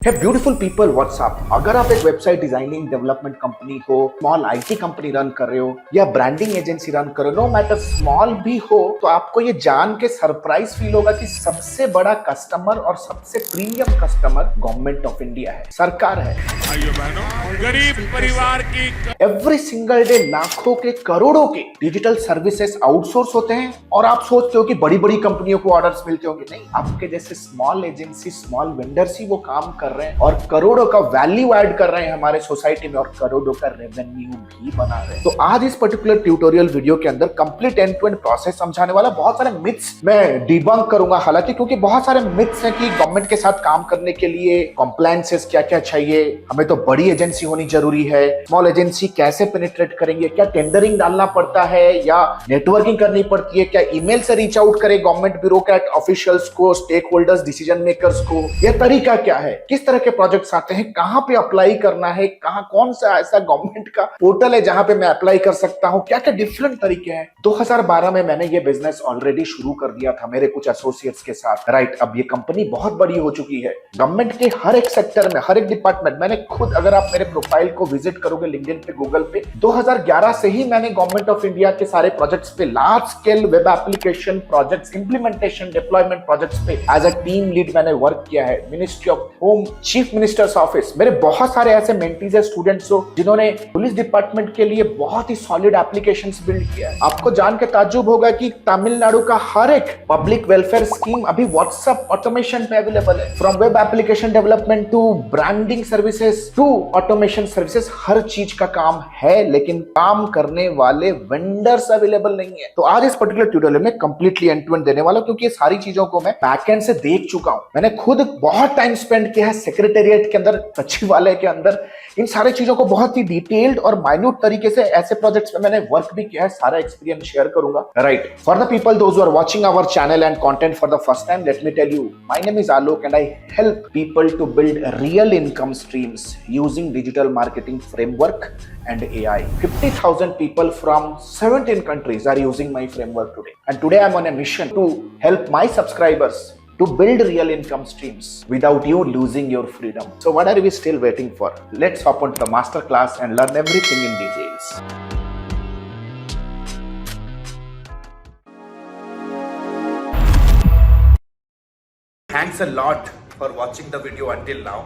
है beautiful people WhatsApp. अगर आप एक वेबसाइट डिजाइनिंग डेवलपमेंट कंपनी हो, स्मॉल आईटी कंपनी रन कर रहे हो या ब्रांडिंग एजेंसी रन कर रहे हो, नो मैटर स्मॉल भी हो, तो आपको ये जान के सरप्राइज फील होगा कि सबसे बड़ा कस्टमर और सबसे premium customer government of India है, सरकार है। भाइयों बहनों, गरीब परिवार की एवरी सिंगल डे लाखों के करोड़ों के डिजिटल सर्विसेज आउटसोर्स होते हैं और आप सोचते हो कि बड़ी बड़ी कंपनियों को ऑर्डर्स मिलते होंगे। नहीं, आपके जैसे स्मॉल एजेंसी, स्मॉल वेंडर्स ही वो काम कर रहे हैं और करोड़ों का वैल्यू ऐड कर रहे हैं हमारे सोसाइटी में और करोड़ों का रेवेन्यू भी बना रहे हैं। तो आज इस पर्टिकुलर ट्यूटोरियल वीडियो के अंदर complete end to end process समझाने वाला, बहुत सारे मिथ्स मैं डिबंक करूंगा। हालांकि क्योंकि बहुत सारे मिथ्स हैं कि गवर्नमेंट के साथ काम करने के लिए कॉम्प्लायंसेस क्या क्या चाहिए, हमें तो बड़ी एजेंसी होनी जरूरी है, स्मॉल एजेंसी कैसे पेनिट्रेट करेंगे, क्या टेंडरिंग डालना पड़ता है या नेटवर्किंग करनी पड़ती है, क्या ईमेल से रीच आउट करे गवर्नमेंट ब्यूरोक्रेट ऑफिशियल्स को, स्टेक होल्डर्स, डिसीजन मेकर्स को, यह तरीका क्या है, किस तरह के प्रोजेक्ट्स आते हैं, कहां पे अप्लाई करना है, कहां कौन सा ऐसा गवर्नमेंट का पोर्टल है जहां पे मैं अप्लाई कर सकता हूं, क्या क्या डिफरेंट तरीके हैं। 2012 में मैंने ये बिजनेस ऑलरेडी शुरू कर दिया था मेरे कुछ एसोसिएट्स के साथ। राइट, अब ये कंपनी बहुत बड़ी हो चुकी है। गवर्नमेंट के हर एक सेक्टर में, हर एक डिपार्टमेंट, मैंने खुद, अगर आप मेरे प्रोफाइल को विजिट करोगे लिंक्डइन पे, गूगल पे, 2011 से ही मैंने गवर्नमेंट ऑफ इंडिया के सारे प्रोजेक्ट्स पे, large scale web application projects, implementation, deployment projects पे एज अ टीम लीड मैंने वर्क किया है। Ministry of home, chief minister's office, मेरे बहुत सारे ऐसे मेंटीज है, स्टूडेंट्स हो जिन्होंने पुलिस डिपार्टमेंट के लिए बहुत ही सॉलिड एप्लीकेशंस बिल्ड किया है। आपको जान के ताज्जुब होगा कि तमिलनाडु का हर एक पब्लिक वेलफेयर स्कीम अभी व्हाट्सएप ऑटोमेशन पे अवेलेबल है। From web application development to branding services to automation services, हर चीज का काम है, लेकिन काम करने वाले वेंडर्स अवेलेबल नहीं है। तो आज इस पर्टिकुलर ट्यूटोरियल में कंप्लीटली एंड टू एंड देने वाला हूं, क्योंकि ये सारी चीजों को मैं बैकएंड से देख चुका हूं। मैंने खुद बहुत टाइम स्पेंड किया है सेक्रेटेरिएट के अंदर, सचिवालय के अंदर, इन सारे चीजों को बहुत ही डिटेल्ड और माइन्यूट तरीके से ऐसे प्रोजेक्ट्स में मैंने वर्क भी किया है। सारा एक्सपीरियंस शेयर करूंगा। Right, for the people those who are watching our channel and content for the first time, let me tell you, my name is Alok and I help people to build real income streams using digital marketing framework and AI. 50,000 people from 17 countries are using my framework today. And today I'm on a mission to help my subscribers to build real income streams without you losing your freedom. So what are we still waiting for? Let's hop onto the master class and learn everything in details. Thanks a lot for watching the video until now,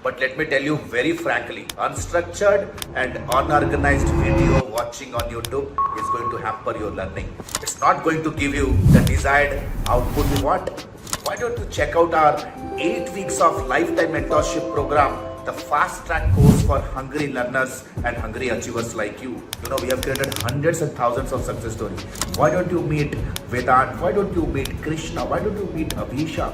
but let me tell you very frankly, unstructured and unorganized video watching on YouTube is going to hamper your learning. It's not going to give you the desired output you want. Why don't you check out our 8 weeks of lifetime mentorship program, the fast track course for hungry learners and hungry achievers like you. You know, we have created hundreds and thousands of success stories. Why don't you meet Vedant? Why don't you meet Krishna? Why don't you meet Abhisha?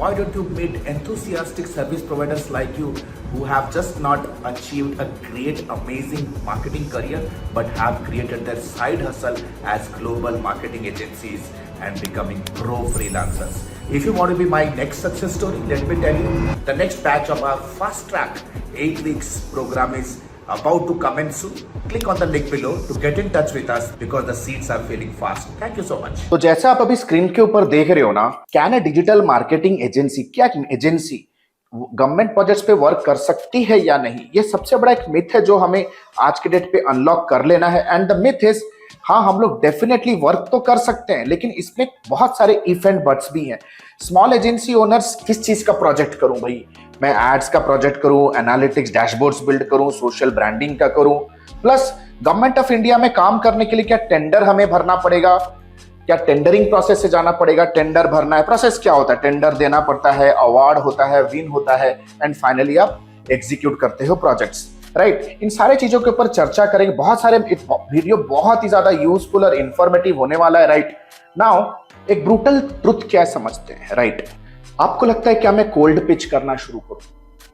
Why don't you meet enthusiastic service providers like you who have just not achieved a great, amazing marketing career, but have created their side hustle as global marketing agencies and becoming pro freelancers. If you want to be my next success story, let me tell you, the next batch of our fast track 8 weeks program is about to commence soon. Click on the link below to get in touch with us because the seats are filling fast. Thank you so much. तो जैसा आप अभी screen के ऊपर देख रहे हो ना, can a digital marketing agency, क्या एजेंसी गवर्नमेंट प्रोजेक्ट्स पे वर्क कर सकती है या नहीं, ये सबसे बड़ा एक मिथ है जो हमें आज के डेट पे अनलॉक कर लेना है। एंड द मिथ इज, हाँ, हम लोग डेफिनेटली वर्क तो कर सकते हैं, लेकिन इसमें बहुत सारे इफ एंड बट्स भी हैं। स्मॉल एजेंसी ओनर्स, किस चीज का प्रोजेक्ट करूं भाई? मैं एड्स का प्रोजेक्ट करूं, एनालिटिक्स डैशबोर्ड्स बिल्ड करूं, सोशल ब्रांडिंग का करूं, प्लस गवर्नमेंट ऑफ इंडिया में काम करने के लिए क्या टेंडर हमें भरना पड़ेगा, क्या टेंडरिंग प्रोसेस से जाना पड़ेगा, टेंडर भरना है, प्रोसेस क्या होता है, टेंडर देना पड़ता है, अवार्ड होता है, विन होता है, एंड फाइनली आप एग्जीक्यूट करते हो प्रोजेक्ट्स। राइट, इन सारे चीजों के ऊपर चर्चा करेंगे। बहुत सारे वीडियो बहुत ही ज्यादा यूजफुल और इंफॉर्मेटिव होने वाला है। राइट नाउ, एक ब्रूटल ट्रुथ क्या समझते हैं? राइट, आपको लगता है क्या मैं कोल्ड पिच करना शुरू करूं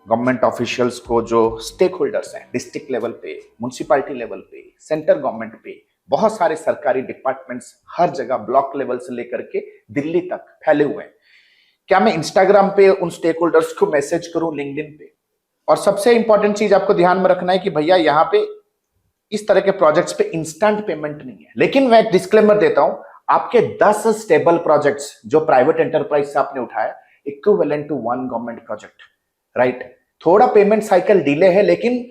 गवर्नमेंट ऑफिशियल्स को, जो स्टेक होल्डर्स हैं, डिस्ट्रिक्ट लेवल पे, म्युनिसिपैलिटी लेवल पे, सेंटर गवर्नमेंट पे, बहुत सारे सरकारी डिपार्टमेंट्स हर जगह, ब्लॉक लेवल से लेकर के दिल्ली तक फैले हुए हैं, क्या मैं इंस्टाग्राम पे उन स्टेक होल्डर्स को मैसेज करूं, लिंक्डइन पे? और सबसे इंपॉर्टेंट चीज आपको ध्यान में रखना है कि भैया यहाँ पे इस तरह के प्रोजेक्ट्स पे इंस्टेंट पेमेंट नहीं है। लेकिन मैं एक डिस्क्लेमर देता हूं, आपके 10 स्टेबल प्रोजेक्ट्स जो प्राइवेट एंटरप्राइज से आपने उठाया, equivalent to 1 government project. Right, थोड़ा पेमेंट साइकिल डिले है, लेकिन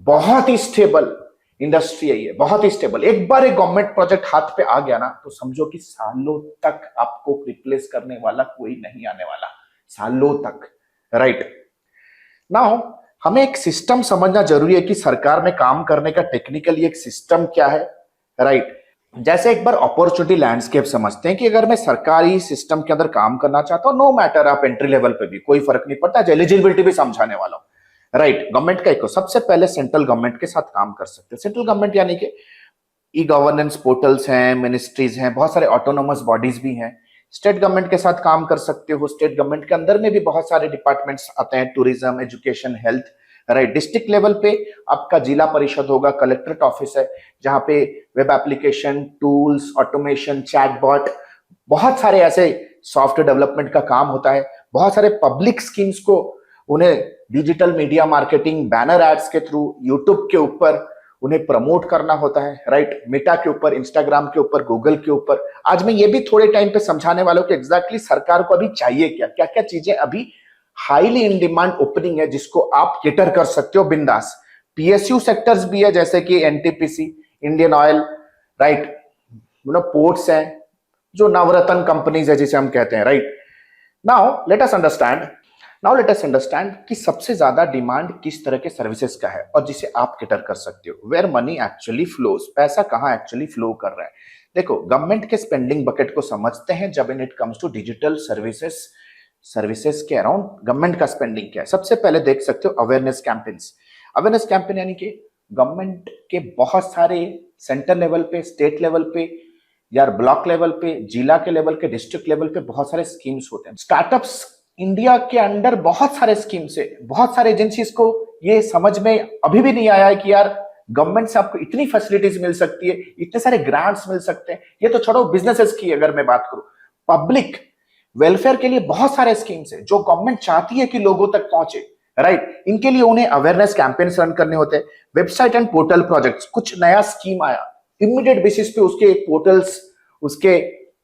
बहुत ही स्टेबल इंडस्ट्री है ये, बहुत ही स्टेबल। एक बार एक गवर्नमेंट प्रोजेक्ट हाथ पे आ गया ना, तो समझो कि सालों तक आपको रिप्लेस करने वाला कोई नहीं आने वाला, सालों तक, राइट। नाउ हमें एक सिस्टम समझना जरूरी है कि सरकार में काम करने का टेक्निकली एक सिस्टम क्या है, राइट। जैसे एक बार अपॉर्चुनिटी लैंडस्केप समझते हैं कि अगर मैं सरकारी सिस्टम के अंदर काम करना चाहता हूं, नो मैटर आप एंट्री लेवल पे भी, कोई फर्क नहीं पड़ता, एलिजिबिलिटी भी समझाने वाला हूं, राइट। गवर्नमेंट का एक सबसे पहले सेंट्रल गवर्नमेंट के साथ काम कर सकते हैं। सेंट्रल गवर्नमेंट यानी कि ई गवर्नेंस पोर्टल्स हैं, मिनिस्ट्रीज हैं, बहुत सारे ऑटोनोमस बॉडीज भी हैं। स्टेट गवर्नमेंट के साथ काम कर सकते हो, स्टेट गवर्नमेंट के अंदर में भी बहुत सारे डिपार्टमेंट्स आते हैं, tourism, education, health, right. District level पे आपका जिला परिषद होगा, कलेक्ट्रेट ऑफिस है, जहां पे web application, tools, automation, chatbot, बहुत सारे ऐसे सॉफ्टवेयर डेवलपमेंट का काम होता है। बहुत सारे पब्लिक स्कीम्स को उन्हें digital media marketing, banner ads के थ्रू, यूट्यूब के ऊपर उन्हें प्रमोट करना होता है, राइट। मेटा के ऊपर, इंस्टाग्राम के ऊपर, गूगल के ऊपर। आज मैं ये भी थोड़े टाइम पे समझाने वालों कि एग्जैक्टली सरकार को अभी चाहिए क्या, क्या क्या चीजें अभी हाईली इन डिमांड ओपनिंग है, जिसको आप केटर कर सकते हो बिंदास। पीएसयू सेक्टर्स भी है, जैसे कि NTPC, Indian oil, right, ports हैं, जो नवरत्न कंपनीज है जिसे हम कहते हैं, right. Now let us understand कि सबसे ज्यादा डिमांड किस तरह के सर्विसेज का है और जिसे आप केटर कर सकते हो, वेयर मनी एक्चुअली फ्लोज, पैसा कहां एक्चुअली फ्लो कर रहा है। देखो, गवर्नमेंट के स्पेंडिंग बकेट को समझते हैं जब in it comes to digital services के अराउंड गवर्नमेंट का स्पेंडिंग क्या है। सबसे पहले देख सकते हो अवेयरनेस कैंपेन्स। अवेयरनेस कैंपेन यानी कि गवर्नमेंट के बहुत सारे सेंटर लेवल पे, स्टेट लेवल पे, या ब्लॉक लेवल पे, जिला के लेवल के, डिस्ट्रिक्ट लेवल पे बहुत सारे स्कीम्स होते हैं। स्टार्टअप्स इंडिया के अंडर बहुत सारे स्कीम्स है। बहुत सारे एजेंसीज को ये समझ में अभी भी नहीं आया है कि यार गवर्नमेंट से आपको इतनी फैसिलिटीज मिल सकती है, इतने सारे ग्रांट्स मिल सकते हैं। ये तो छोड़ो, बिजनेसेस की अगर मैं बात करूं, पब्लिक वेलफेयर के लिए बहुत सारे स्कीम्स है जो गवर्नमेंट चाहती है कि लोगों तक पहुंचे, राइट। इनके लिए उन्हें अवेयरनेस कैंपेन्स रन करने होते हैं। वेबसाइट एंड पोर्टल प्रोजेक्ट्स, कुछ नया स्कीम आया, इमीडिएट बेसिस पे उसके पोर्टल्स, उसके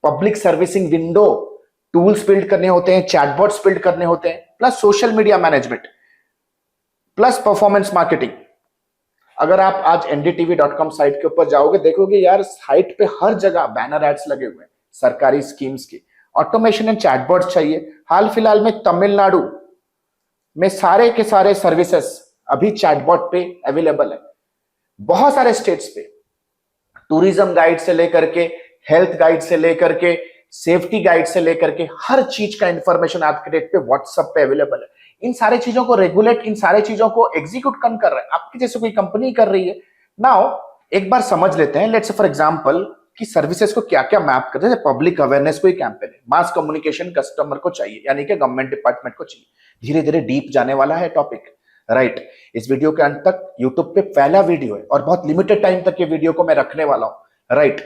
public servicing window, tools build करने होते हैं, चैटबॉट्स बिल्ड करने होते हैं, plus social media management, plus performance marketing. अगर आप आज ndtv.com साइट के ऊपर जाओगे, देखोगे यार साइट पे हर जगह बैनर एड्स लगे हुए हैं सरकारी स्कीम्स के। ऑटोमेशन एंड चैटबॉट्स चाहिए। हाल फिलहाल में तमिलनाडु में सारे के सारे सर्विसेज अभी चैटबॉट पे अवेलेबल है। बहुत सारे स्टेट्स पे टूरिज्म गाइड से लेकर के, हेल्थ गाइड से लेकर के, सेफ्टी गाइड से लेकर के, हर चीज का इंफॉर्मेशन आपके डेट पे व्हाट्सएप पे अवेलेबल है। इन सारे चीजों को रेगुलेट, इन सारे चीजों को एग्जीक्यूट कौन कर रहा है? आपकी जैसे कोई कंपनी कर रही है। नाउ एक बार समझ लेते हैं, लेट्स से फॉर एग्जांपल कि सर्विसेज को क्या क्या मैप करते हैं। पब्लिक अवेयरनेस कोई कैंपेन है, मास कम्युनिकेशन कस्टमर को चाहिए, यानी कि गवर्नमेंट डिपार्टमेंट को चाहिए। धीरे धीरे डीप जाने वाला है टॉपिक, राइट। इस वीडियो के अंत तक यूट्यूब पे पहला वीडियो है और बहुत लिमिटेड टाइम तक ये वीडियो को मैं रखने वाला हूं, राइट।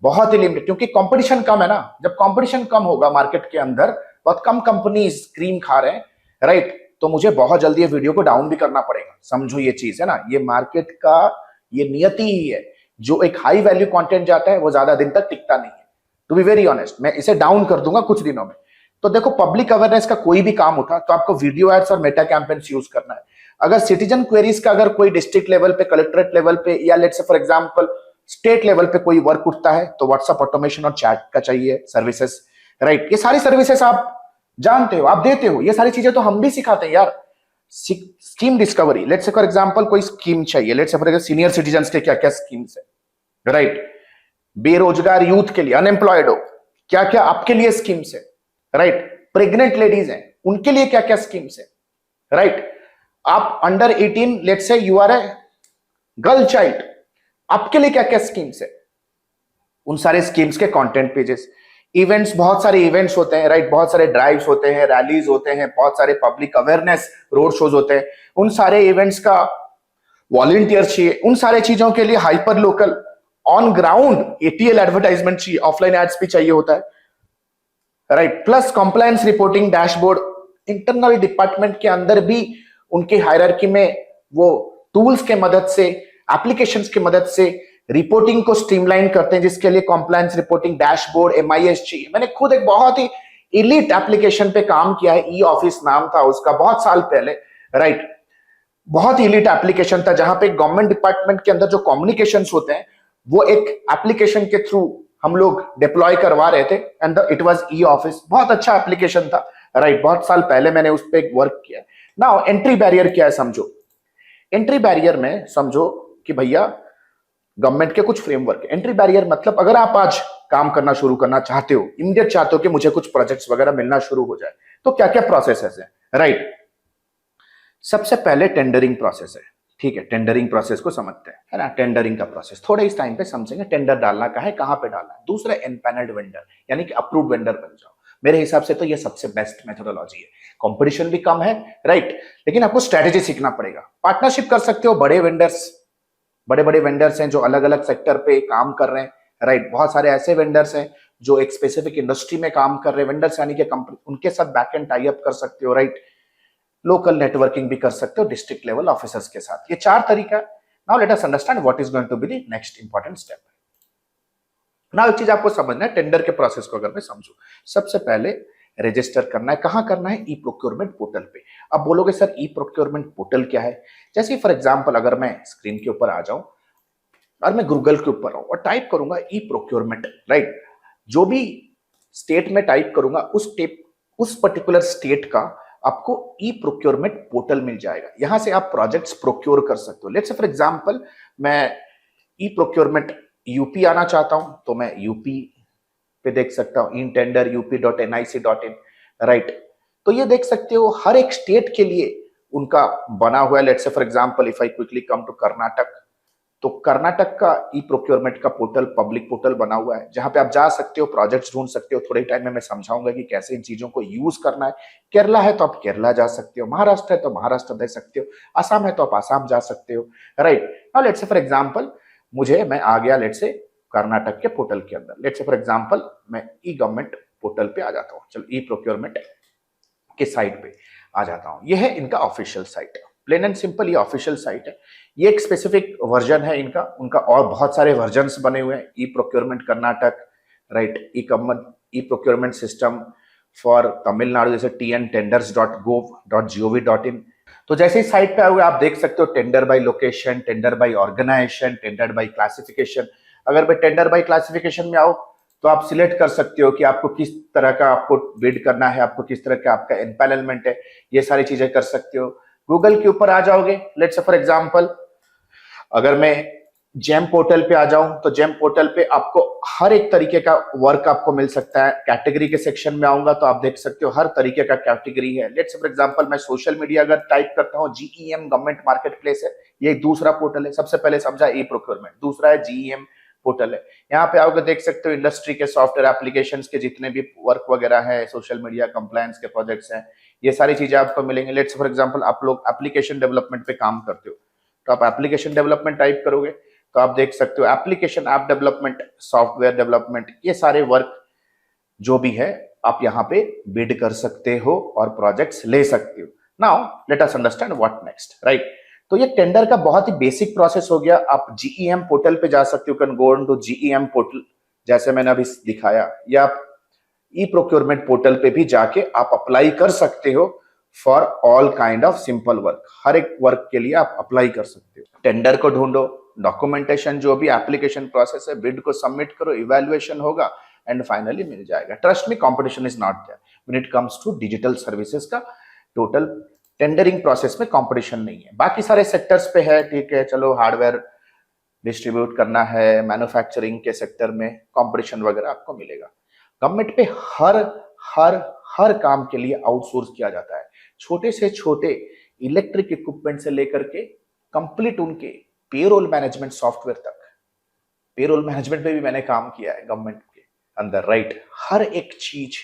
बहुत ही लिमिटेड, क्योंकि कंपटीशन कम है ना। जब कंपटीशन कम होगा मार्केट के अंदर, बहुत कम कंपनीज क्रीम खा रहे हैं, राइट, तो मुझे बहुत जल्दी ये वीडियो को डाउन भी करना पड़ेगा। समझो ये चीज है ना, ये मार्केट का ये नियति ही है। जो एक हाई वैल्यू कंटेंट जाता है वो ज्यादा दिन तक टिकता नहीं है। टू बी वेरी ऑनेस्ट, मैं इसे डाउन कर दूंगा कुछ दिनों में। तो देखो, पब्लिक अवेयरनेस का कोई भी काम उठा तो आपको वीडियो एड्स और मेटा कैंपेन्स यूज करना है। अगर सिटीजन क्वेरीज का अगर कोई डिस्ट्रिक्ट लेवल पे, कलेक्ट्रेट लेवल पे, या let's say for example state level पे कोई वर्क उठता है, तो व्हाट्सएप ऑटोमेशन और चैट का चाहिए सर्विसेज, राइट। ये सारी सर्विसेज आप जानते हो, आप देते हो। ये सारी चीजें तो हम भी सिखाते हैं यार। Scheme discovery, let's say for example कोई स्कीम चाहिए, let's say for example senior citizen के क्या क्या स्कीम्स है, राइट। बेरोजगार यूथ के लिए, अनएम्प्लॉयड हो, क्या क्या आपके लिए स्कीम्स है, राइट। प्रेग्नेंट लेडीज हैं, उनके लिए क्या क्या स्कीम्स है, राइट। आप under 18, let's say you are a girl child, आपके लिए क्या क्या स्कीम्स है, उन सारे स्कीम्स के कंटेंट पेजेस। इवेंट्स, बहुत सारे इवेंट्स होते हैं, राइट। बहुत सारे ड्राइव्स होते हैं, रैलीज होते हैं, बहुत सारे पब्लिक अवेयरनेस रोड शोज होते हैं। उन सारे इवेंट्स का वॉलंटियर चाहिए। उन सारे चीजों के लिए hyper local, on ground ATL advertisement चाहिए, ऑफलाइन एड्स भी चाहिए होता है, right. Plus compliance reporting dashboard. Internal department के अंदर भी उनके हायरार्की में वो टूल्स के मदद से, एप्लीकेशंस की मदद से रिपोर्टिंग को स्ट्रीमलाइन करते हैं, जिसके लिए कंप्लायंस रिपोर्टिंग डैशबोर्ड, MIS चाहिए। मैंने खुद एक बहुत ही इलीट एप्लीकेशन पे काम किया है, ई ऑफिस नाम था उसका, बहुत साल पहले, राइट। बहुत ही इलीट एप्लीकेशन था जहां पे गवर्नमेंट डिपार्टमेंट के अंदर जो कम्युनिकेशंस होते हैं वो एक एप्लीकेशन के थ्रू हम लोग डिप्लॉय करवा रहे थे and it was e office. बहुत अच्छा एप्लीकेशन था, राइट। बहुत साल पहले मैंने उस पर वर्क किया। नाउ एंट्री बैरियर क्या है समझो। एंट्री बैरियर में समझो कि भैया गवर्नमेंट के कुछ फ्रेमवर्क। एंट्री बैरियर मतलब अगर आप आज काम करना शुरू करना चाहते हो, इमीडिएट चाहते हो कि मुझे कुछ प्रोजेक्ट्स वगैरह मिलना शुरू हो जाए, तो क्या क्या प्रोसेस है, राइट। सबसे पहले टेंडरिंग प्रोसेस है, ठीक है। टेंडरिंग प्रोसेस को समझते हैं, है ना। टेंडरिंग का प्रोसेस थोड़े इस टाइम पे समझेंगे। टेंडर डालना का है, कहां पे डालना है। दूसरा एनपैनल्ड वेंडर, यानी कि अप्रूव्ड वेंडर बन जाओ। मेरे हिसाब से तो ये सबसे बेस्ट मेथोडोलॉजी है। कंपटीशन भी कम है, राइट, लेकिन आपको स्ट्रेटेजी सीखना पड़ेगा। पार्टनरशिप कर सकते हो बड़े वेंडर्स, बड़े बड़े वेंडर्स हैं जो अलग अलग सेक्टर पे काम कर रहे हैं, राइट। बहुत सारे ऐसे वेंडर्स हैं जो एक स्पेसिफिक इंडस्ट्री में काम कर रहे हैं, वेंडर्स यानी कि कंपनी, उनके साथ बैकएंड टाई अप कर सकते हो, राइट। लोकल नेटवर्किंग भी कर सकते हो डिस्ट्रिक्ट लेवल ऑफिसर्स के साथ। ये 4 तरीका। Now let us understand what is going to be the next important step. Now एक चीज आपको समझना है, टेंडर के प्रोसेस को अगर मैं समझू, सबसे पहले रजिस्टर करना है। कहां करना है? ई प्रोक्योरमेंट पोर्टल पे। अब बोलोगे सर ई प्रोक्योरमेंट पोर्टल क्या है? जैसे फॉर एग्जांपल अगर मैं स्क्रीन के ऊपर आ जाऊं और मैं गूगल के ऊपर आऊं और टाइप करूंगा ई प्रोक्योरमेंट, राइट, जो भी स्टेट में टाइप करूंगा उस पर्टिकुलर स्टेट का आपको ई प्रोक्योरमेंट पोर्टल मिल जाएगा। यहां से आप प्रोजेक्ट्स प्रोक्योर कर सकते हो। लेट्स से फॉर एग्जांपल मैं ई प्रोक्योरमेंट यूपी आना चाहता हूं तो मैं यूपी पे देख सकता हूं इन टेंडर up.nic.in, राइट। तो ये देख सकते हो हर एक स्टेट के लिए उनका बना हुआ है। Let's say for example if I quickly come to Karnataka, तो कर्नाटक का ई प्रोक्योरमेंट का पोर्टल पब्लिक पोर्टल बना हुआ है जहां पे आप जा सकते हो, प्रोजेक्ट्स ढूंढ सकते हो। थोड़े टाइम में मैं समझाऊंगा कि कैसे इन चीजों को यूज करना है। केरला है तो आप केरला जा सकते हो, महाराष्ट्र है तो महाराष्ट्र दे सकते हो, आसाम है तो आप आसाम जा सकते हो, right. Now let's say for example मैं आ गया लेट्स से कर्नाटक के पोर्टल के अंदर। लेट्स से फॉर एग्जांपल मैं ई गवर्नमेंट पोर्टल पे आ जाता हूँ। चलो ई प्रोक्योरमेंट के साइट पे आ जाता हूँ। यह है इनका ऑफिशियल साइट है, प्लेन एंड सिंपल ये ऑफिशियल साइट है। ये एक स्पेसिफिक वर्जन है इनका, उनका और बहुत सारे वर्जन्स बने हुए हैं। E procurement Karnataka, right, e procurement system for Tamil Nadu जैसे tn-tenders.gov.in। तो जैसे ही साइट पे आओगे आप देख सकते हो tender by location, tender by organisation, tender by classification. अगर मैं टेंडर बाय क्लासिफिकेशन में आऊं तो आप सिलेक्ट कर सकते हो कि आपको किस तरह का आपको बिड करना है, आपको किस तरह का आपका एम्पैनलमेंट है, ये सारी चीजें कर सकते हो। गूगल के ऊपर आ जाओगे, लेट्स से फॉर एग्जांपल अगर मैं जेम पोर्टल पे आ जाऊं तो जेम पोर्टल पे आपको हर एक तरीके का वर्क आपको मिल सकता है। कैटेगरी के सेक्शन में आऊंगा तो आप देख सकते हो हर तरीके का कैटेगरी है। लेट्स से फॉर एग्जांपल मैं सोशल मीडिया अगर टाइप करता हूं, जीईएम गवर्नमेंट मार्केट प्लेस है, ये दूसरा पोर्टल है। सबसे पहले समझा ई प्रोक्योरमेंट, दूसरा है जीईएम पोर्टल है। यहाँ पे आओगे देख सकते हो इंडस्ट्री के सॉफ्टवेयर एप्लीकेशंस के जितने भी वर्क वगैरह है, सोशल मीडिया कंप्लायंस के प्रोजेक्ट्स हैं, ये सारी चीजें आपको मिलेंगे। लेट्स फॉर एग्जांपल आप लोग एप्लीकेशन डेवलपमेंट पे काम करते हो तो आप एप्लीकेशन डेवलपमेंट टाइप करोगे तो आप देख सकते हो application app development, software development, ये सारे वर्क जो भी है आप यहाँ पे बिड कर सकते हो और प्रोजेक्ट्स ले सकते हो। Now let us understand what next, right. तो ये टेंडर का बहुत ही बेसिक प्रोसेस हो गया। आप जीईएम पोर्टल पे जा सकते हो, can go on to GeM portal जैसे मैंने अभी दिखाया, या आप ई प्रोक्योरमेंट पोर्टल पे भी जाके आप अप्लाई कर सकते हो for all kind of simple work. हर एक वर्क के लिए आप अप्लाई कर सकते हो। टेंडर को ढूंढो, डॉक्यूमेंटेशन जो भी एप्लीकेशन प्रोसेस है, बिड को सबमिट करो, इवैल्यूएशन होगा एंड फाइनली मिल जाएगा। Trust me, competition is not there when it comes to digital services का। टोटल टेंडरिंग प्रोसेस में कंपटीशन नहीं है। बाकी सारे सेक्टर्स पे है, ठीक है, चलो हार्डवेयर डिस्ट्रीब्यूट करना है, मैन्युफैक्चरिंग के सेक्टर में कंपटीशन वगैरह आपको मिलेगा। गवर्नमेंट पे हर हर हर काम के लिए आउटसोर्स किया जाता है, छोटे से छोटे इलेक्ट्रिक इक्विपमेंट से लेकर के कंप्लीट उनके पेरोल मैनेजमेंट सॉफ्टवेयर तक। पेरोल मैनेजमेंट में भी मैंने काम किया है गवर्नमेंट के अंदर, राइट। हर एक चीज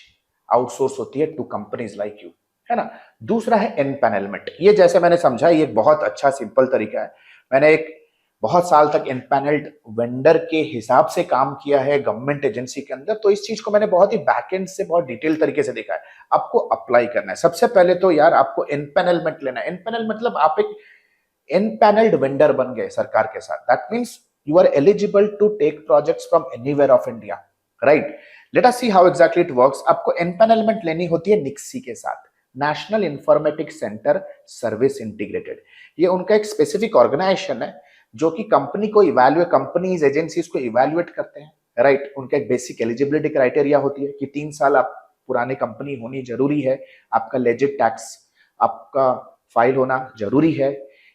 आउटसोर्स होती है टू कंपनीज लाइक यू, है ना। दूसरा है एनपैनलमेंट। ये जैसे मैंने समझा ये बहुत अच्छा सिंपल तरीका है। मैंने एक बहुत साल तक एनपैनल्ड वेंडर के हिसाब से काम किया है गवर्नमेंट एजेंसी के अंदर, तो इस चीज को मैंने बहुत ही बैकएंड से बहुत डिटेल तरीके से देखा है। आपको अप्लाई करना है सबसे पहले तो यार आपको एनपैनलमेंट लेना है। एनपैनल मतलब आप एक एनपैनल्ड वेंडर बन गए सरकार के साथ। That means you are eligible to take projects from anywhere of India, right. Let us see how exactly it works. आपको एनपैनलमेंट लेनी होती है निक्सी के साथ। National Informatics Centre Service Integrated. ये उनका एक स्पेसिफिक ऑर्गेनाइजेशन है जो कि कंपनी को इवैल्यूएट, कंपनीज एजेंसीज को इवैल्यूएट करते हैं, राइट। उनका एक बेसिक एलिजिबिलिटी क्राइटेरिया होती है कि 3 साल आप पुराने कंपनी होनी जरूरी है, आपका लेजिट टैक्स आपका फाइल होना जरूरी है।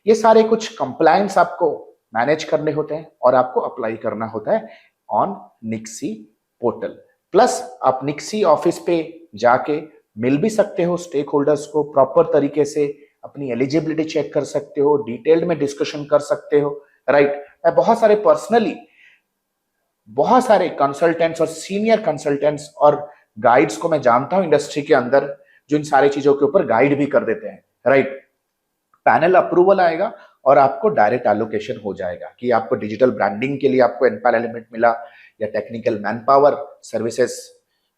ये सारे कुछ कंप्लायंस आपको मैनेज करने होते हैं और आपको अप्लाई करना होता है ऑन निक्सी पोर्टल। प्लस आप निक्सी ऑफिस पे जाके मिल भी सकते हो स्टेक होल्डर्स को, प्रॉपर तरीके से अपनी एलिजिबिलिटी चेक कर सकते हो, डिटेल्ड में डिस्कशन कर सकते हो, राइट। मैं बहुत सारे पर्सनली बहुत सारे कंसल्टेंट्स और सीनियर कंसल्टेंट्स और गाइड्स को मैं जानता हूं इंडस्ट्री के अंदर जो इन सारी चीजों के ऊपर गाइड भी कर देते हैं, राइट। पैनल अप्रूवल आएगा और आपको डायरेक्ट एलोकेशन हो जाएगा कि आपको डिजिटल ब्रांडिंग के लिए आपको एनपैनलमेंट मिला या टेक्निकल मैन पावर सर्विसेज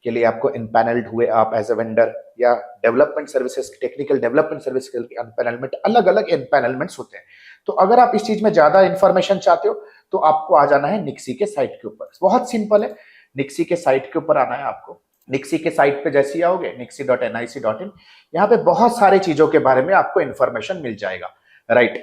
के लिए आपको एनपैनल्ड हुए आप एज अ वेंडर, या development services, technical development service के लिए एनपैनलमेंट, अलग अलग एनपैनलमेंट्स होते हैं। तो अगर आप इस चीज में ज्यादा इंफॉर्मेशन चाहते हो तो आपको आ जाना है निक्सी के साइट के ऊपर। बहुत सिंपल है, निक्सी के साइट के ऊपर आना है आपको। निक्सी के साइट पे जैसे ही आओगे nixi.nic.in, यहाँ पे बहुत सारी चीजों के बारे में आपको इंफॉर्मेशन मिल जाएगा, राइट।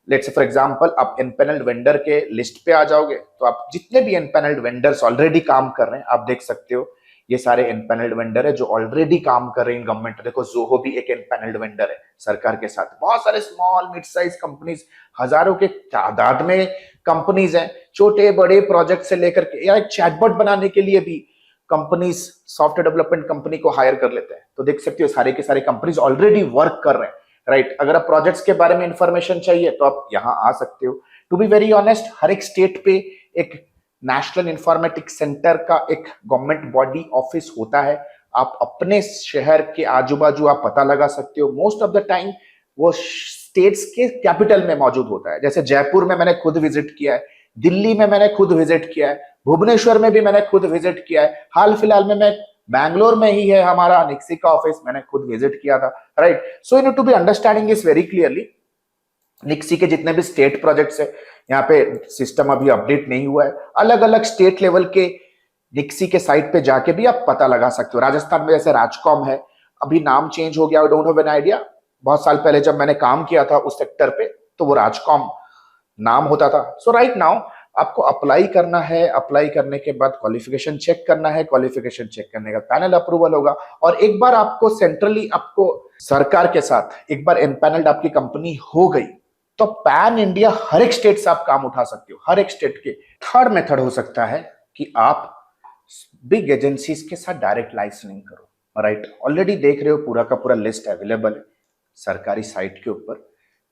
लेट्स फॉर एग्जांपल आप एनपैनल्ड वेंडर के लिस्ट पे आ जाओगे तो आप जितने भी एनपैनल्ड वेंडर्स ऑलरेडी काम कर रहे हैं आप देख सकते हो। ये सारे एनपैनल्ड वेंडर है जो ऑलरेडी काम कर रहे हैं इन गवर्नमेंट। देखो जोहो भी एक एनपैनल्ड वेंडर है सरकार के साथ। बहुत सारे स्मॉल मिड साइज कंपनीज, हजारों के तादाद में कंपनीज हैं, छोटे बड़े प्रोजेक्ट से लेकर के, या एक चैटबॉट बनाने के लिए भी कंपनीज सॉफ्टवेयर डेवलपमेंट कंपनी को हायर कर लेते हैं। तो देख सकते हो सारे के सारे कंपनीज ऑलरेडी वर्क कर रहे हैं, राइट। अगर आप प्रोजेक्ट्स के बारे में इंफॉर्मेशन चाहिए तो आप यहाँ आ सकते हो। टू बी वेरी ऑनेस्ट, हर एक स्टेट पे एक नेशनल इंफॉर्मेटिक्स सेंटर का एक गवर्नमेंट बॉडी ऑफिस होता है। आप अपने शहर के आजू बाजू आप पता लगा सकते हो। मोस्ट ऑफ द टाइम वो स्टेट्स के कैपिटल में मौजूद होता है। जैसे जयपुर में मैंने खुद विजिट किया है, दिल्ली में मैंने खुद विजिट किया है, भुवनेश्वर में भी मैंने खुद विजिट किया है। हाल फिलहाल में मैं बैंगलोर में ही है हमारा निक्सी का ऑफिस, मैंने खुद विजिट किया था, right. So you need to be understanding is very clearly. निक्सी के जितने भी स्टेट प्रोजेक्ट्स है, यहाँ पे सिस्टम अभी अपडेट नहीं हुआ है, अलग अलग स्टेट लेवल के निक्सी के साइट पे जाके भी आप पता लगा सकते हो। राजस्थान में जैसे राजकॉम है, अभी नाम चेंज हो गया, I don't have an idea. बहुत साल पहले जब मैंने काम किया था उस सेक्टर पे तो वो राजकॉम नाम होता था। सो राइट नाउ आपको अप्लाई करना है, अप्लाई करने के बाद क्वालिफिकेशन चेक करना है, क्वालिफिकेशन चेक करने का पैनल अप्रूवल होगा, और एक बार आपको सेंट्रली आपको सरकार के साथ एक बार एनपैनल्ड आपकी कंपनी हो गई तो पैन इंडिया हर एक स्टेट से आप काम उठा सकते हो, हर एक स्टेट के। थर्ड मेथड हो सकता है कि आप बिग एजेंसीज के साथ डायरेक्ट लाइसेंसिंग करो, राइट। ऑलरेडी देख रहे हो पूरा का पूरा लिस्ट अवेलेबल है सरकारी साइट के ऊपर।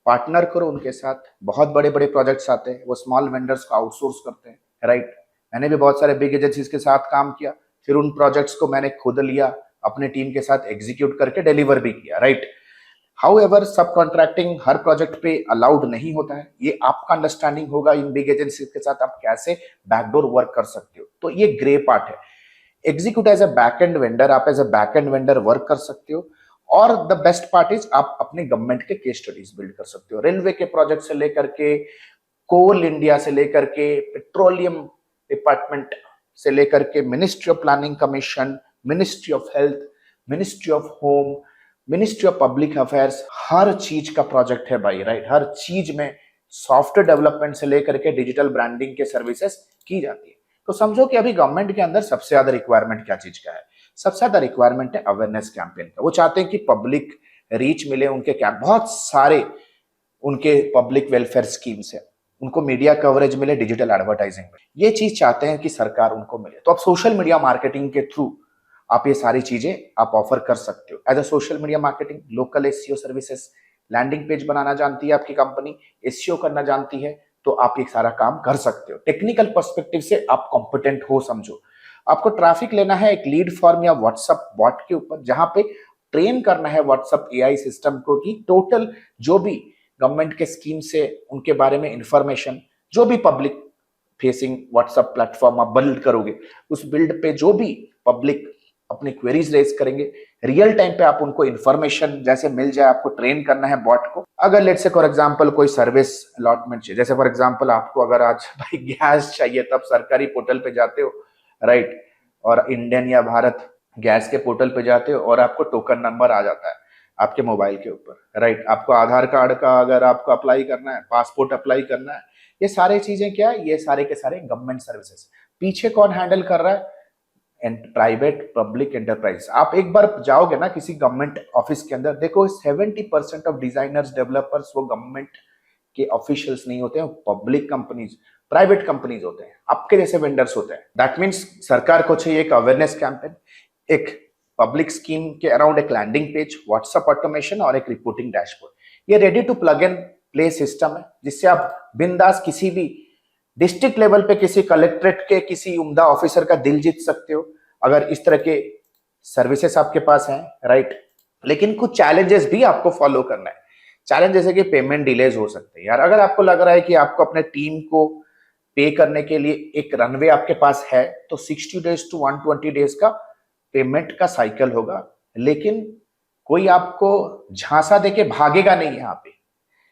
पार्टनर करो उनके साथ, बहुत बड़े बड़े प्रोजेक्ट्स आते हैं, वो स्मॉल वेंडर्स को आउटसोर्स करते हैं, राइट। मैंने भी बहुत सारे बिग एजेंसीज के साथ काम किया, फिर उन प्रोजेक्ट्स को मैंने खुद लिया, अपने टीम के साथ एग्जीक्यूट करके डिलीवर भी किया, राइट। हाउएवर सब कॉन्ट्रैक्टिंग हर प्रोजेक्ट पे अलाउड नहीं होता है। ये आपका अंडरस्टैंडिंग होगा इन बिग एजेंसीज के साथ आप कैसे बैकडोर वर्क कर सकते हो। तो ये ग्रे पार्ट है। Execute as a back end vendor, आप as a back end vendor work कर सकते हो। और द बेस्ट पार्ट इज आप अपने गवर्नमेंट के केस स्टडीज बिल्ड कर सकते हो। रेलवे के प्रोजेक्ट से लेकर के, कोल इंडिया से लेकर के, पेट्रोलियम डिपार्टमेंट से लेकर के, ministry of planning commission, ministry of health, ministry of home, ministry of public affairs, हर चीज का प्रोजेक्ट है भाई, राइट। हर चीज में सॉफ्टवेयर डेवलपमेंट से लेकर के डिजिटल ब्रांडिंग के सर्विसेज की जाती है। तो समझो कि अभी गवर्नमेंट के अंदर सबसे ज्यादा रिक्वायरमेंट क्या चीज का है? सबसे ज्यादा रिक्वायरमेंट है अवेयरनेस कैंपेन का। वो चाहते हैं कि पब्लिक रीच मिले उनके कैंप, बहुत सारे उनके पब्लिक वेलफेयर स्कीम्स है, उनको मीडिया कवरेज मिले डिजिटल एडवर्टाइजिंग में, ये चीज चाहते हैं कि सरकार उनको मिले। तो अब सोशल मीडिया मार्केटिंग के थ्रू आप ये सारी चीजें आप ऑफर कर सकते हो। As a social media marketing, local SEO services, landing page बनाना जानती है आपकी कंपनी, एसईओ करना जानती है, तो आप ये सारा काम कर सकते हो। टेक्निकल पर्सपेक्टिव से आप कॉम्पिटेंट हो समझो। आपको ट्रैफिक लेना है एक लीड फॉर्म या व्हाट्सएप बॉट के ऊपर, जहां पे ट्रेन करना है व्हाट्सएप एआई सिस्टम को कि टोटल जो भी गवर्नमेंट के स्कीम से उनके बारे में इंफॉर्मेशन, जो भी पब्लिक फेसिंग व्हाट्सएप प्लेटफॉर्म आप बिल्ड करोगे, उस बिल्ड पे जो भी पब्लिक अपनी क्वेरीज रेज करेंगे, रियल टाइम पे आप उनको इंफॉर्मेशन जैसे मिल जाए। आपको ट्रेन करना है बॉट को। अगर लेट्स से फॉर एग्जांपल कोई सर्विस अलॉटमेंट चाहिए, जैसे फॉर एग्जांपल आपको अगर आज भाई गैस चाहिए, तब सरकारी पोर्टल पे जाते हो, राइट, और इंडियन या भारत गैस के पोर्टल पे जाते हो और आपको टोकन नंबर आ जाता है, आपके मोबाइल के ऊपर, राइट। आपको आधार कार्ड का अगर आपको अप्लाई करना है, पासपोर्ट अप्लाई करना है, ये सारे चीजें क्या है, ये सारे के सारे गवर्नमेंट सर्विसेज। पीछे कौन हैंडल कर रहा है? Private public enterprise. आप एक बार जाओगे ना किसी गवर्नमेंट ऑफिस के अंदर, देखो 70% ऑफ डिजाइनर्स डेवलपर्स वो गवर्नमेंट के ऑफिशियल्स नहीं होते हैं, पब्लिक कंपनीज, प्राइवेट कंपनीज होते हैं, आपके जैसे वेंडर्स होते हैं। दैट मीन्स सरकार को चाहिए एक अवेयरनेस कैंपेन, एक पब्लिक स्कीम के अराउंड एक लैंडिंग पेज, व्हाट्सएप ऑटोमेशन और एक रिपोर्टिंग डैशबोर्ड। ये ready to plug and play system है जिससे आप बिंदास किसी भी डिस्ट्रिक्ट लेवल पे किसी कलेक्ट्रेट के किसी उम्दा ऑफिसर का दिल जीत सकते हो अगर इस तरह के सर्विसेज आपके पास हैं, राइट। लेकिन कुछ चैलेंजेस भी आपको फॉलो करना है। चैलेंज जैसे कि पेमेंट डिलेज हो सकते हैं यार। अगर आपको लग रहा है कि आपको अपने टीम को पे करने के लिए एक रनवे आपके पास है तो 60 डेज टू 120 डेज का पेमेंट का साइकिल होगा, लेकिन कोई आपको झांसा देके भागेगा नहीं। यहाँ पे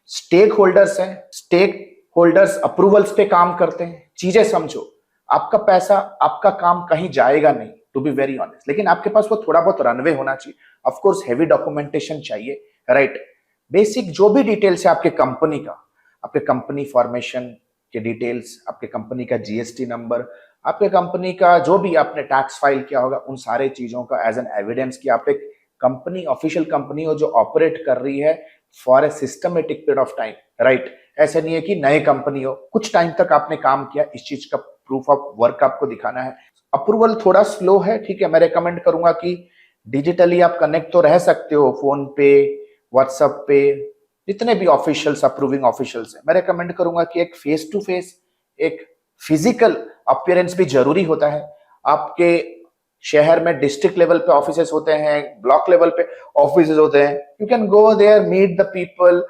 स्टेक होल्डर्स हैं, स्टेक होल्डर्स अप्रूवल्स पे काम करते हैं। चीजें समझो, आपका पैसा, आपका काम कहीं जाएगा नहीं, टू बी वेरी ऑनेस्ट, लेकिन आपके पास वो थोड़ा बहुत रनवे होना चाहिए। ऑफ कोर्स हेवी डॉक्यूमेंटेशन चाहिए, राइट। बेसिक जो भी डिटेल्स है आपके कंपनी का, आपके कंपनी फॉर्मेशन के डिटेल्स, आपके कंपनी का जीएसटी नंबर, आपके कंपनी का जो भी आपने टैक्स फाइल किया होगा, उन सारे चीजों का एज एन एविडेंस कि आप एक कंपनी, ऑफिशियल कंपनी हो जो ऑपरेट कर रही है for a systematic period of time, right. ऐसा नहीं है कि नए कंपनी हो, कुछ टाइम तक आपने काम किया, इस चीज का प्रूफ ऑफ वर्क आपको दिखाना है। अप्रूवल थोड़ा स्लो है, ठीक है। मैं रेकमेंड करूंगा कि डिजिटली आप कनेक्ट तो रह सकते हो, फोन पे, व्हाट्सएप पे, जितने भी ऑफिशियल्स, अप्रूविंग ऑफिशियल्स हैं, मैं रेकमेंड करूंगा कि एक फेस टू फेस, एक फिजिकल अपीयरेंस भी जरूरी होता है। आपके शहर में डिस्ट्रिक्ट लेवल पे ऑफिसेस होते हैं, ब्लॉक लेवल पे ऑफिसेस होते हैं, you can go there, meet the people,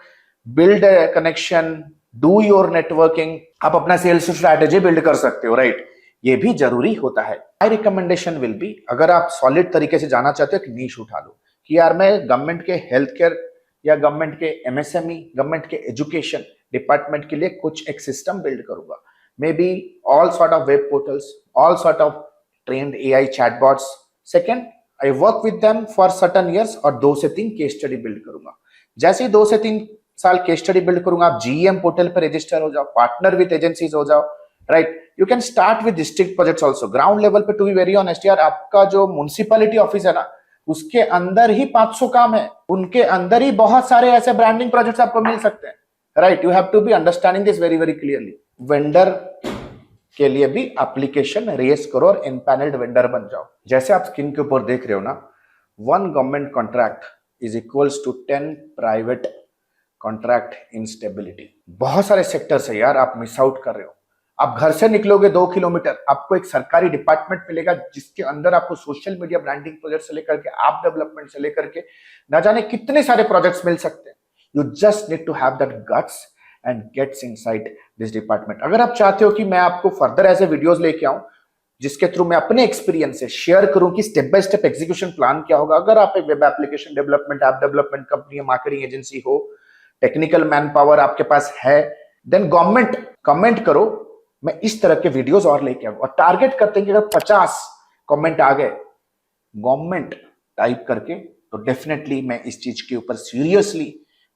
build a connection, do your networking, आप अपना सेल्स स्ट्रैटेजी बिल्ड कर सकते हो, राइट। ये भी जरूरी होता है। माय रिकमेंडेशन विल बी, अगर आप सॉलिड तरीके से जाना चाहते हो, एक नीश उठा लो कि यार मैं गवर्नमेंट के हेल्थ केयर या गवर्नमेंट के एमएसएमई, गवर्नमेंट के एजुकेशन डिपार्टमेंट के लिए कुछ एक सिस्टम बिल्ड करूंगा। Maybe all sort of web portals, all sort of trained AI chatbots. Second, I work with them for certain years और 2 से 3 केस स्टडी बिल्ड करूंगा। जैसे ही 2 से 3 साल केस स्टडी बिल्ड करूंगा, आप जीईएम पोर्टल पर रजिस्टर हो जाओ, पार्टनर विद एजेंसीज हो जाओ, right. You can start with district projects also. Ground level पे, टू बी वेरी ऑनेस्ट यार, आपका जो म्युनिसिपैलिटी ऑफिस है ना, उसके अंदर ही 500 काम है, उनके अंदर ही बहुत सारे ऐसे ब्रांडिंग प्रोजेक्ट्स आपको मिल सकते हैं, right. You have to be understanding this very very clearly. Vendor के लिए भी एप्लीकेशन रेस करो और इनपैनल्ड वेंडर बन जाओ। जैसे आप स्क्रीन के ऊपर देख रहे हो ना, 1 government contract is equals to 10 private contract in stability. बहुत सारे सेक्टर्स है यार, आप मिस आउट कर रहे हो। आप घर से निकलोगे 2 किलोमीटर, आपको एक सरकारी डिपार्टमेंट मिलेगा जिसके अंदर आपको सोशल मीडिया ब्रांडिंग प्रोजेक्ट से लेकर के ऐप डेवलपमेंट से लेकर के ना जाने कितने सारे प्रोजेक्ट्स मिल सकते हैं। You just need to have that guts and gets inside this department. अगर आप चाहते हो कि मैं आपको फर्दर ऐसे वीडियोस लेके आऊं जिसके थ्रू मैं अपने एक्सपीरियंस से शेयर करूं कि step by step execution plan क्या होगा, अगर आप एक web application development, app development company, marketing agency हो, टेक्निकल मैन पावर आपके पास है, देन गवर्नमेंट कमेंट करो, मैं इस तरह के वीडियोस और लेके आऊंगा। और टारगेट करते हैं कि अगर 50 कमेंट आ गए गवर्नमेंट टाइप करके, तो डेफिनेटली मैं इस चीज के ऊपर सीरियसली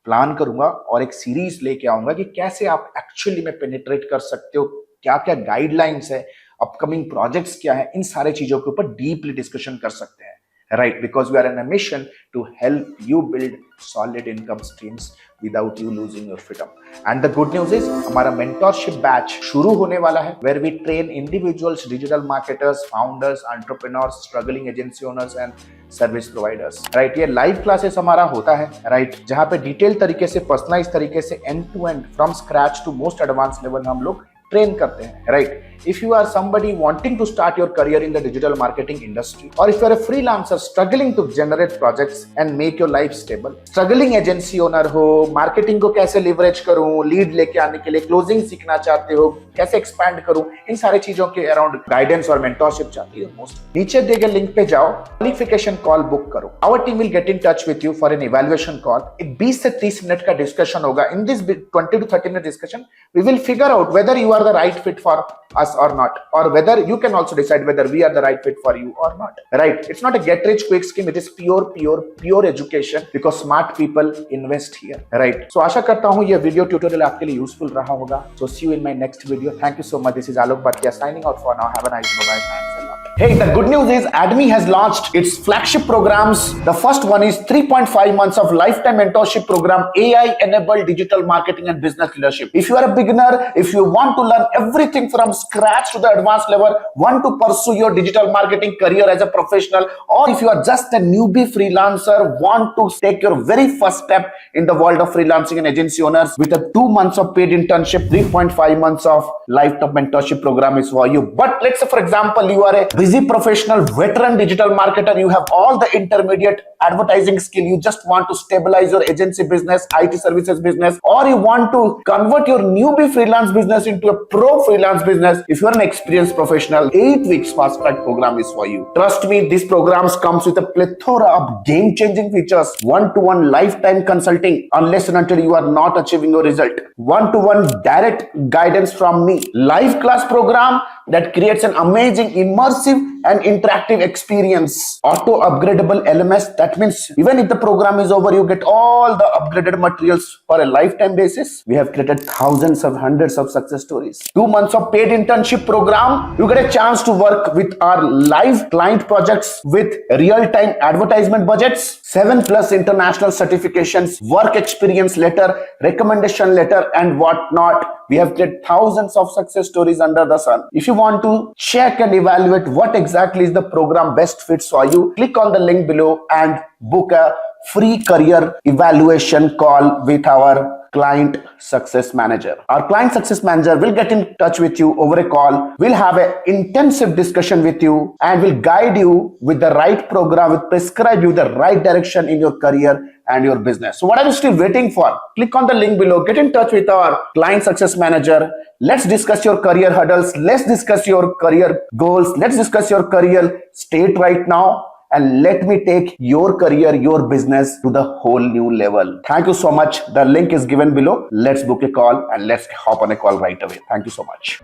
प्लान करूंगा और एक सीरीज लेके आऊंगा कि कैसे आप एक्चुअली में पेनिट्रेट कर सकते हो, क्या क्या गाइडलाइंस है, अपकमिंग प्रोजेक्ट्स क्या है, इन सारे चीजों के ऊपर डीपली डिस्कशन कर सकते हैं, right. Because we are in a mission to help you build solid income streams without you losing your freedom. And the good news is हमारा mentorship batch शुरू होने वाला है, where we train individuals, digital marketers, founders, entrepreneurs, struggling agency owners and service providers, right. ये live classes हमारा होता है, right, जहां पे डिटेल तरीके से, पर्सनलाइज तरीके से, end to end from scratch to most advance level हम लोग ट्रेन करते हैं, right. If you are somebody wanting to start your career in the digital marketing industry, or if you are a freelancer struggling to generate projects and make your life stable, struggling agency owner हो, marketing को कैसे leverage करूं, lead लेके आने के लिए, closing सीखना चाहते हो, कैसे expand करूं, इन सारे चीजों के अराउंड गाइडेंस और मेंटरशिप चाहती हो मोस्ट, नीचे दिए गए लिंक पे जाओ, क्वालिफिकेशन कॉल बुक करो। Our team will get in touch with you for an evaluation call. एक 20 से 30 मिनट का डिस्कशन होगा। In this 20 to 30 minute discussion, we will figure out whether you are the right fit for us us or not, or whether you can also decide whether we are the right fit for you or not, right? It's not a get rich quick scheme. It is pure education, because smart people invest here, right? So आशा करता हूँ ये video tutorial आपके लिए useful रहा होगा. So see you in my next video. Thank you so much. This is Alok Bhatia signing out for now. Have a nice day. Bye. Thanks a lot. Hey, the good news is ADMI has launched its flagship programs. The first one is 3.5 months of lifetime mentorship program, AI-enabled digital marketing and business leadership. If you are a beginner, if you want to learn everything from scratch to the advanced level, want to pursue your digital marketing career as a professional, or if you are just a newbie freelancer, want to take your very first step in the world of freelancing and agency owners, with a 2 months of paid internship, 3.5 months of lifetime mentorship program is for you. But let's say, for example, you are a busy professional, veteran digital marketer, you have all the intermediate advertising skill, you just want to stabilize your agency business, IT services business, or you want to convert your newbie freelance business into a pro freelance business. If you are an experienced professional, 8 weeks fast track program is for you. Trust me, these programs comes with a plethora of game-changing features, one-to-one lifetime consulting unless and until you are not achieving your result, one-to-one direct guidance from me, live class program that creates an amazing immersive and interactive experience, auto upgradable LMS. That means even if the program is over, you get all the upgraded materials for a lifetime basis. We have created thousands of hundreds of success stories. 2 months of paid internship program, you get a chance to work with our live client projects with real-time advertisement budgets, 7+ international certifications, work experience letter, recommendation letter, and whatnot. We have created thousands of success stories under the sun. If you want to check and evaluate what exactly is the program best fits for you, click on the link below and book a free career evaluation call with our client success manager. Our client success manager will get in touch with you over a call. We'll have an intensive discussion with you and will guide you with the right program, will prescribe you the right direction in your career and your business. So what are you still waiting for? Click on the link below, get in touch with our client success manager. Let's discuss your career hurdles. Let's discuss your career goals. Let's discuss your career state right now. And let me take your career, your business to the whole new level. Thank you so much. The link is given below. Let's book a call and let's hop on a call right away. Thank you so much.